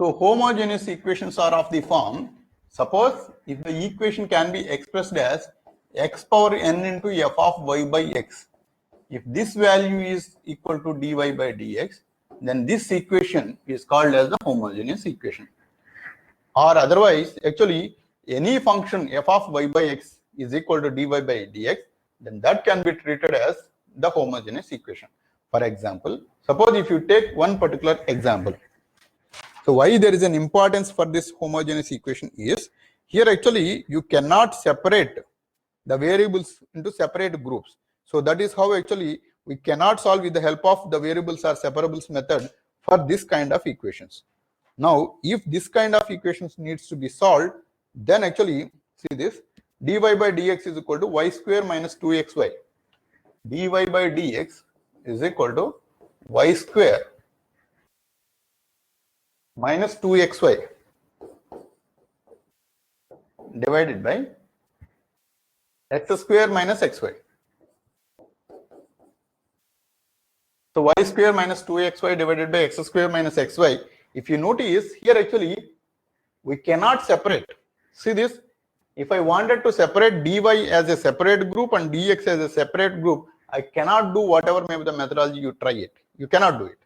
So homogeneous equations are of the form, suppose if the equation can be expressed as x power n into f of y by x. If this value is equal to dy by dx, then this equation is called as the homogeneous equation. Or otherwise, actually, any function f of y by x is equal to dy by dx, then that can be treated as the homogeneous equation. For example, suppose if you take one particular example. So why there is an importance for this homogeneous equation is, here actually you cannot separate the variables into separate groups. So that is how actually we cannot solve with the help of the variables or separables method for this kind of equations. Now, if this kind of equations needs to be solved, then actually see this dy by dx is equal to y square minus 2xy. dy by dx is equal to y square minus 2xy divided by x square minus xy. So y square minus 2xy divided by x square minus xy. If you notice here actually we cannot separate. See this, if I wanted to separate dy as a separate group and dx as a separate group, I cannot do whatever may be the methodology you try it. You cannot do it.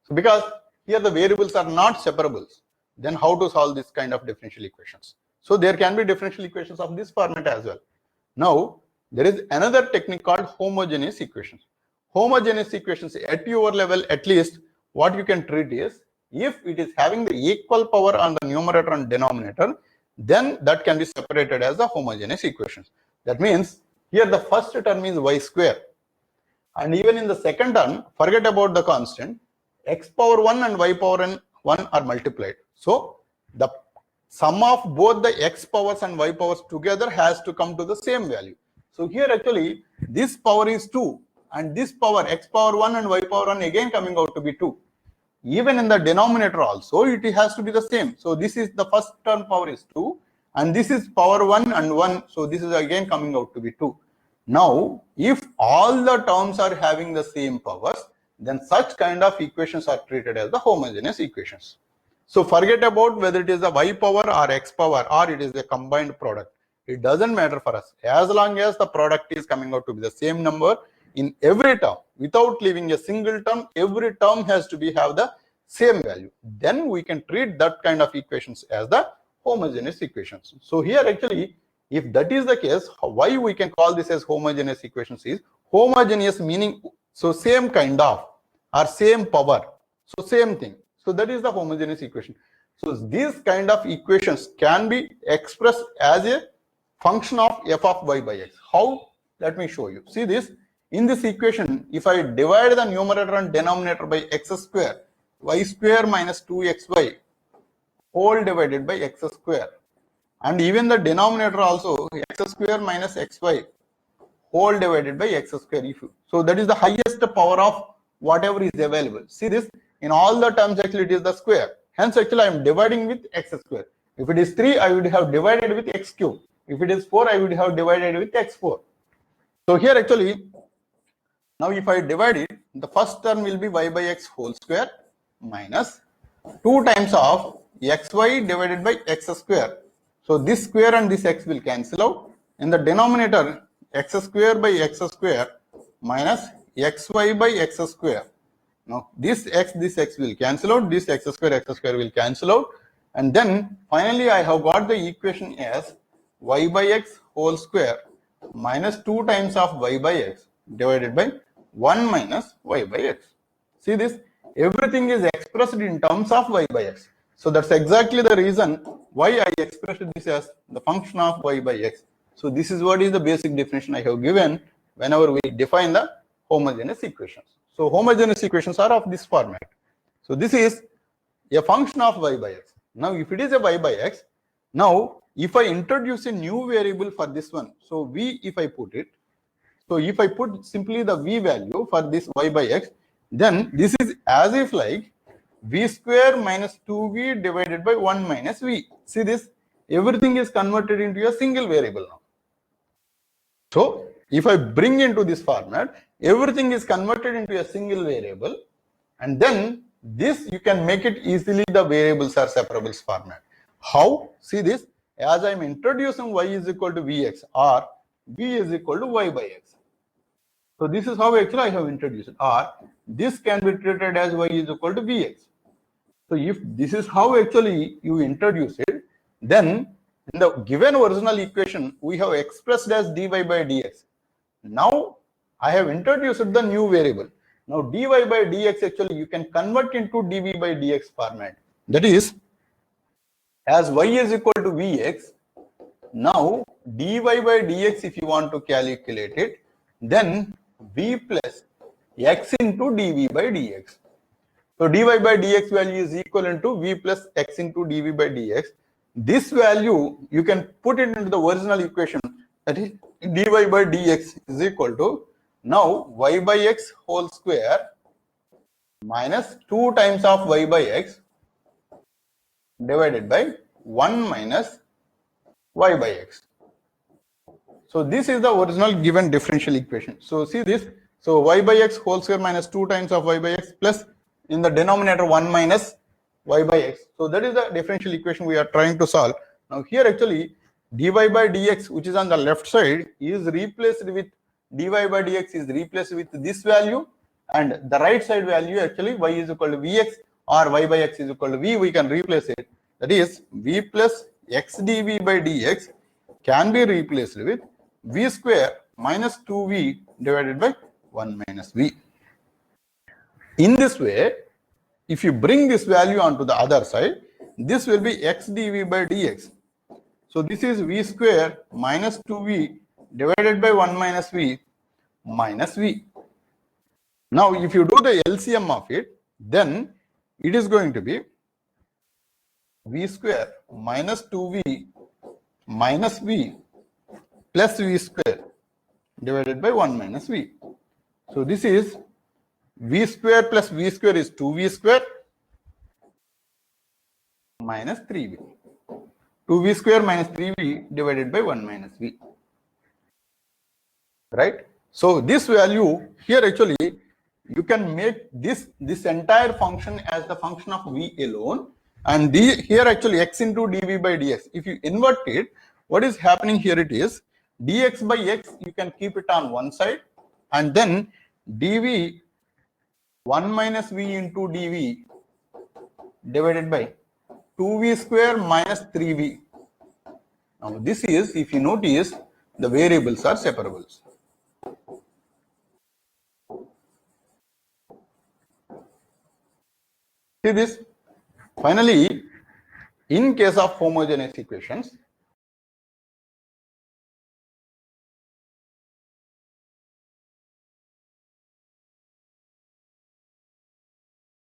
So because here the variables are not separables, then how to solve this kind of differential equations? So there can be differential equations of this format as well. Now there is another technique called homogeneous equations. Homogeneous equations at your level, at least what you can treat is, if it is having the equal power on the numerator and denominator, then that can be separated as the homogeneous equations. That means here the first term is y square, and even in the second term, forget about the constant, x power 1 and y power 1 are multiplied. So the sum of both the x powers and y powers together has to come to the same value. So here actually this power is 2, and this power x power 1 and y power 1 again coming out to be 2. Even in the denominator also it has to be the same. So this is the first term power is 2, and this is power 1 and 1. So this is again coming out to be 2. Now if all the terms are having the same powers, then such kind of equations are treated as the homogeneous equations. So forget about whether it is a y power or x power or it is a combined product. It doesn't matter for us, as long as the product is coming out to be the same number in every term without leaving a single term. Every term has to be have the same value. Then we can treat that kind of equations as the homogeneous equations. So here actually, if that is the case, why we can call this as homogeneous equations is, homogeneous meaning so same kind of or same power, so same thing. So that is the homogeneous equation. So these kind of equations can be expressed as a function of f of y by x. How? Let me show you. See this, in this equation, if I divide the numerator and denominator by x square, y square minus 2xy whole divided by x square, and even the denominator also x square minus xy whole divided by x square. So that is the highest power of whatever is available. See this, in all the terms actually it is the square. Hence actually I am dividing with x square. If it is 3, I would have divided with x cube. If it is 4, I would have divided with x4. So here actually, now if I divide it, the first term will be y by x whole square minus 2 times of xy divided by x square. So this square and this x will cancel out. In the denominator, x square by x square minus xy by x square. Now this x will cancel out, this x square will cancel out, and then finally I have got the equation as y by x whole square minus 2 times of y by x divided by 1 minus y by x. See this, everything is expressed in terms of y by x. So that's exactly the reason why I expressed this as the function of y by x. So this is what is the basic definition I have given whenever we define the homogeneous equations. So homogeneous equations are of this format. So this is a function of y by x. Now if it is a y by x, now if I introduce a new variable for this one, so v if I put it, so if I put simply the v value for this y by x, then this is as if like v square minus 2v divided by 1 minus v. See this, everything is converted into a single variable now. So if I bring into this format, everything is converted into a single variable, and then this you can make it easily the variables are separables format. How? See this, as I'm introducing y is equal to vx or v is equal to y by x. So this is how actually I have introduced it, or this can be treated as y is equal to vx. So if this is how actually you introduce it, then in the given original equation, we have expressed as dy by dx. Now I have introduced the new variable. Now dy by dx actually you can convert into dv by dx format. That is, as y is equal to vx, now dy by dx if you want to calculate it, then v plus x into dv by dx. So dy by dx value is equivalent to v plus x into dv by dx. This value you can put it into the original equation, that is dy by dx is equal to now y by x whole square minus 2 times of y by x divided by 1 minus y by x. So this is the original given differential equation. So see this. So y by x whole square minus 2 times of y by x plus in the denominator 1 minus y by x. So that is the differential equation we are trying to solve. Now here actually dy by dx, which is on the left side, is replaced with dy by dx is replaced with this value, and the right side value actually y is equal to vx or y by x is equal to v, we can replace it. That is v plus x dv by dx can be replaced with v square minus 2v divided by 1 minus v. In this way, if you bring this value onto the other side, this will be x dv by dx. So this is v square minus 2v divided by 1 minus v minus v. Now if you do the LCM of it, then it is going to be v square minus 2v minus v plus v square divided by 1 minus v. So this is v square plus v square is 2v square minus 3v. 2v square minus 3v divided by 1 minus v. Right? So this value here actually you can make this entire function as the function of v alone, and here actually x into dv by dx. If you invert it, what is happening here, it is dx by x, you can keep it on one side, and then dv 1 minus v into dv divided by 2v square minus 3v. Now this is, if you notice, the variables are separables. See this. Finally, in case of homogeneous equations,